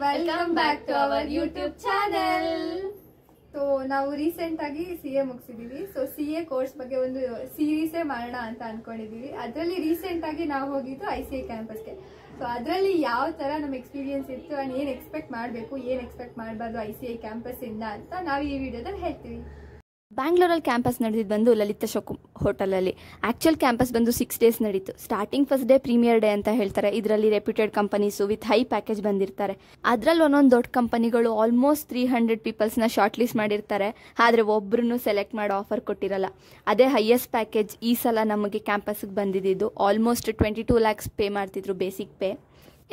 Welcome back to our YouTube channel. So ನಾವು recent ಆಗಿ CA ಮುಗಿಸಿದೀವಿ. ಸೊ CA ಕೋರ್ಸ್ ಬಗ್ಗೆ ಒಂದು ಸೀರೀಸೇ ಮಾಡೋಣ ಅಂತ ಅನ್ಕೊಂಡಿದೀವಿ. ಅದರಲ್ಲಿ ರೀಸೆಂಟ್ ಆಗಿ ನಾವು ಹೋಗಿದ್ದು ICA ಕ್ಯಾಂಪಸ್ಗೆ. ಸೊ ಅದರಲ್ಲಿ ಯಾವ ತರ ನಮ್ಮ ಎಕ್ಸ್ಪೀರಿಯನ್ಸ್ ಇತ್ತು ಅಂಡ್ ಏನ್ ಎಕ್ಸ್ಪೆಕ್ಟ್ ಮಾಡಬೇಕು, ಏನ್ ಎಕ್ಸ್ಪೆಕ್ಟ್ ಮಾಡಬಾರ್ದು ICA ಕ್ಯಾಂಪಸ್ ಇಂದ ಅಂತ ನಾವು ಈ ವಿಡಿಯೋದಲ್ಲಿ ಹೇಳ್ತೀವಿ. ಬ್ಯಾಂಗ್ಳೂರಲ್ಲಿ ಕ್ಯಾಂಪಸ್ ನಡೆದಿದ್ದು ಬಂದು ಲಲಿತ್ ಅಶೋಕ್ ಹೋಟೆಲಲ್ಲಿ. ಆ್ಯಕ್ಚುಯಲ್ ಕ್ಯಾಂಪಸ್ ಬಂದು 6 days ನಡೀತು. Starting first day premier day ಅಂತ ಹೇಳ್ತಾರೆ. ಇದರಲ್ಲಿ reputed companies with high package ಬಂದಿರ್ತಾರೆ. ಅದರಲ್ಲಿ ಒಂದೊಂದು ದೊಡ್ಡ ಕಂಪನಿಗಳು ಆಲ್ಮೋಸ್ಟ್ 300 ಪೀಪಲ್ಸ್ನ ಶಾರ್ಟ್ ಲಿಸ್ಟ್ ಮಾಡಿರ್ತಾರೆ. ಆದರೆ ಒಬ್ಬರನ್ನು ಸೆಲೆಕ್ಟ್ ಮಾಡೋ ಆಫರ್ ಕೊಟ್ಟಿರಲ್ಲ. ಅದೇ ಹೈಯೆಸ್ಟ್ ಪ್ಯಾಕೇಜ್ ಈ ಸಲ ನಮಗೆ ಕ್ಯಾಂಪಸ್ಗೆ ಬಂದಿದ್ದು. ಆಲ್ಮೋಸ್ಟ್ 22 lakhs ಪೇ ಮಾಡ್ತಿದ್ರು ಬೇಸಿಕ್ ಪೇ.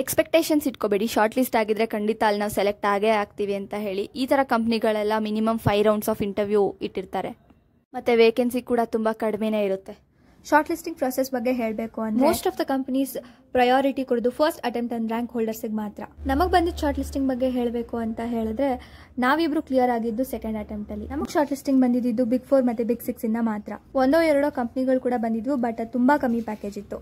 ಎಕ್ಸ್ಪೆಕ್ಟೇಷನ್ಸ್ ಇಟ್ಕೋಬೇಡಿ, ಶಾರ್ಟ್ ಲಿಸ್ಟ್ ಆಗಿದ್ರೆ ಖಂಡಿತ ಅಲ್ಲಿ ನಾವು ಸೆಲೆಕ್ಟ್ ಆಗೇ ಆಗ್ತೀವಿ ಅಂತ ಹೇಳಿ. ಈ ಥರ ಕಂಪ್ನಿಗಳೆಲ್ಲ ಮಿನಿಮಮ್ 5 rounds ಆಫ್ ಇಂಟರ್ವ್ಯೂ ಇಟ್ಟಿರ್ತಾರೆ. ಮತ್ತು ವೇಕೆನ್ಸಿ ಕೂಡ ತುಂಬ ಕಡಿಮೆನೇ ಇರುತ್ತೆ. ಶಾರ್ಟ್ ಲಿಸ್ಟಿಂಗ್ ಪ್ರೊಸೆಸ್ ಬಗ್ಗೆ ಹೇಳಬೇಕು ಅಂದ್ರೆ most of the companies priority ಕೊಡೋದು ಫಸ್ಟ್ ಅಟೆಂಪ್ಟ್ ಅಂಡ್ ರ್ಯಾಂಕ್ ಹೋಲ್ಡರ್ಸ್ಗೆ ಮಾತ್ರ. ನಮಗೆ ಬಂದಿದ್ದು ಶಾರ್ಟ್ ಲಿಸ್ಟಿಂಗ್ ಬಗ್ಗೆ ಹೇಳಬೇಕು ಅಂತ ಹೇಳಿದ್ರೆ ನಾವಿಬ್ರು ಕ್ಲಿಯರ್ ಆಗಿದ್ದು ಸೆಕೆಂಡ್ ಅಟೆಂಪ್ಟ್ ಅಲ್ಲಿ. ನಮಗೆ ಶಾರ್ಟ್ ಲಿಸ್ಟಿಂಗ್ ಬಂದಿದ್ದು Big 4 ಮತ್ತೆ Big 6 ಇಂದ ಮಾತ್ರ. ಒಂದೋ ಎರಡೋ ಕಂಪ್ನಿಗಳು ಕೂಡ ಬಂದಿದ್ವು, ಬಟ್ ತುಂಬಾ ಕಮ್ಮಿ ಪ್ಯಾಕೇಜ್ ಇತ್ತು.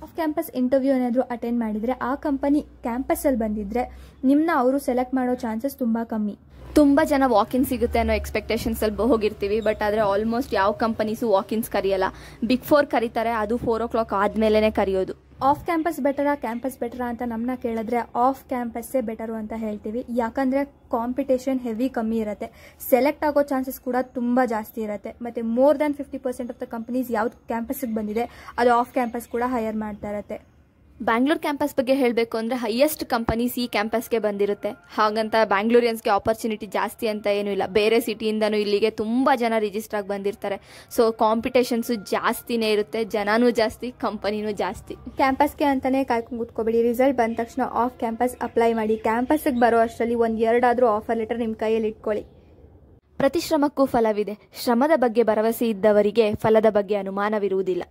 ಆಫ್ ಕ್ಯಾಂಪಸ್ ಇಂಟರ್ವ್ಯೂ ಏನಾದರೂ ಅಟೆಂಡ್ ಮಾಡಿದ್ರೆ ಆ ಕಂಪನಿ ಕ್ಯಾಂಪಸ್ ಅಲ್ಲಿ ಬಂದಿದ್ರೆ ನಿಮ್ಮನ್ನ ಅವರು ಸೆಲೆಕ್ಟ್ ಮಾಡೋ ಚಾನ್ಸಸ್ ತುಂಬಾ ಕಮ್ಮಿ. ತುಂಬ ಜನ ವಾಕಿನ್ ಸಿಗುತ್ತೆ ಅನ್ನೋ ಎಕ್ಸ್ಪೆಕ್ಟೇಷನ್ಸ್ ಅಲ್ಲಿ ಹೋಗಿರ್ತೀವಿ. ಬಟ್ ಆದರೆ ಆಲ್ಮೋಸ್ಟ್ ಯಾವ ಕಂಪನೀಸು ವಾಕಿನ್ಸ್ ಕರೆಯಲ್ಲ. Big 4 ಕರೀತಾರೆ, ಅದು 4 o'clock ಆದ್ಮೇಲೆ ಕರೆಯೋದು. ಆಫ್ ಕ್ಯಾಂಪಸ್ ಬೆಟರಾ ಕ್ಯಾಂಪಸ್ ಬೆಟರಾ ಅಂತ ನಮ್ಮನ್ನ ಕೇಳಿದ್ರೆ ಆಫ್ ಕ್ಯಾಂಪಸ್ಸೇ ಬೆಟರು ಅಂತ ಹೇಳ್ತೀವಿ. ಯಾಕಂದ್ರೆ ಕಾಂಪಿಟೇಷನ್ ಹೆವಿ ಕಮ್ಮಿ ಇರುತ್ತೆ, ಸೆಲೆಕ್ಟ್ ಆಗೋ ಚಾನ್ಸಸ್ ಕೂಡ ತುಂಬಾ ಜಾಸ್ತಿ ಇರುತ್ತೆ. ಮತ್ತೆ more than 50% of the companies ಯಾವ್ದು ಕ್ಯಾಂಪಸ್ಗೆ ಬಂದಿದೆ ಅದು ಆಫ್ ಕ್ಯಾಂಪಸ್ ಕೂಡ ಹೈಯರ್ ಮಾಡ್ತಾ ಇರುತ್ತೆ. ಬ್ಯಾಂಗ್ಳೂರ್ ಕ್ಯಾಂಪಸ್ ಬಗ್ಗೆ ಹೇಳಬೇಕು ಅಂದರೆ ಹೈಯೆಸ್ಟ್ ಕಂಪನೀಸ್ ಈ ಕ್ಯಾಂಪಸ್ಗೆ ಬಂದಿರುತ್ತೆ. ಹಾಗಂತ ಬ್ಯಾಂಗ್ಳೂರಿಯನ್ಸ್ಗೆ ಆಪರ್ಚುನಿಟಿ ಜಾಸ್ತಿ ಅಂತ ಏನೂ ಇಲ್ಲ. ಬೇರೆ ಸಿಟಿಯಿಂದನೂ ಇಲ್ಲಿಗೆ ತುಂಬ ಜನ ರಿಜಿಸ್ಟರ್ ಆಗಿ ಬಂದಿರ್ತಾರೆ. ಸೊ ಕಾಂಪಿಟೇಷನ್ಸು ಜಾಸ್ತಿನೇ ಇರುತ್ತೆ, ಜನನೂ ಜಾಸ್ತಿ, ಕಂಪನಿನೂ ಜಾಸ್ತಿ. ಕ್ಯಾಂಪಸ್ಗೆ ಅಂತಾನೆ ಕಾಯ್ಕೊಂಡು ಕೂತ್ಕೋಬೇಡಿ. ರಿಸಲ್ಟ್ ಬಂದ ತಕ್ಷಣ ಆಫ್ ಕ್ಯಾಂಪಸ್ ಅಪ್ಲೈ ಮಾಡಿ. ಕ್ಯಾಂಪಸ್ಗೆ ಬರೋ ಅಷ್ಟರಲ್ಲಿ 1-2 ಆದರೂ ಆಫರ್ ಲೆಟರ್ ನಿಮ್ಮ ಕೈಯಲ್ಲಿ ಇಟ್ಕೊಳ್ಳಿ. ಪ್ರತಿ ಶ್ರಮಕ್ಕೂ ಫಲವಿದೆ. ಶ್ರಮದ ಬಗ್ಗೆ ಭರವಸೆ ಇದ್ದವರಿಗೆ ಫಲದ ಬಗ್ಗೆ ಅನುಮಾನವಿರುವುದಿಲ್ಲ.